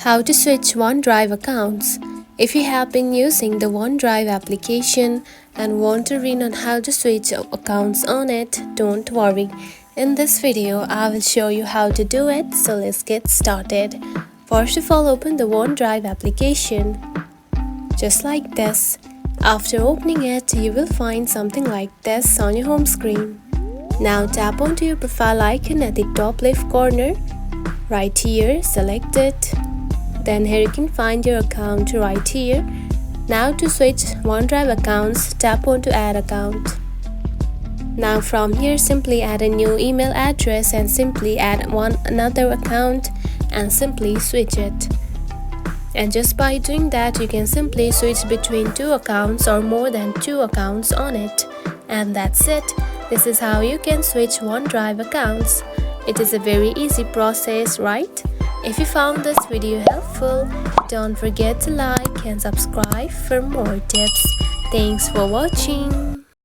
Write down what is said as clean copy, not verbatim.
How to switch OneDrive accounts. If you have been using the OneDrive application and want to read on how to switch accounts on it, don't worry. In this video, I will show you how to do it, so let's get started. First of all, open the OneDrive application, just like this. After opening it, you will find something like this on your home screen. Now tap onto your profile icon at the top left corner. Right here, select it. Then here you can find your account right here. Now to switch OneDrive accounts, tap on to add account. Now from here, simply add a new email address and simply add another account and simply switch it. And just by doing that, you can simply switch between two accounts or more than two accounts on it. And that's it. This is how you can switch OneDrive accounts. It is a very easy process, right? If you found this video helpful, don't forget to like and subscribe for more tips. Thanks for watching.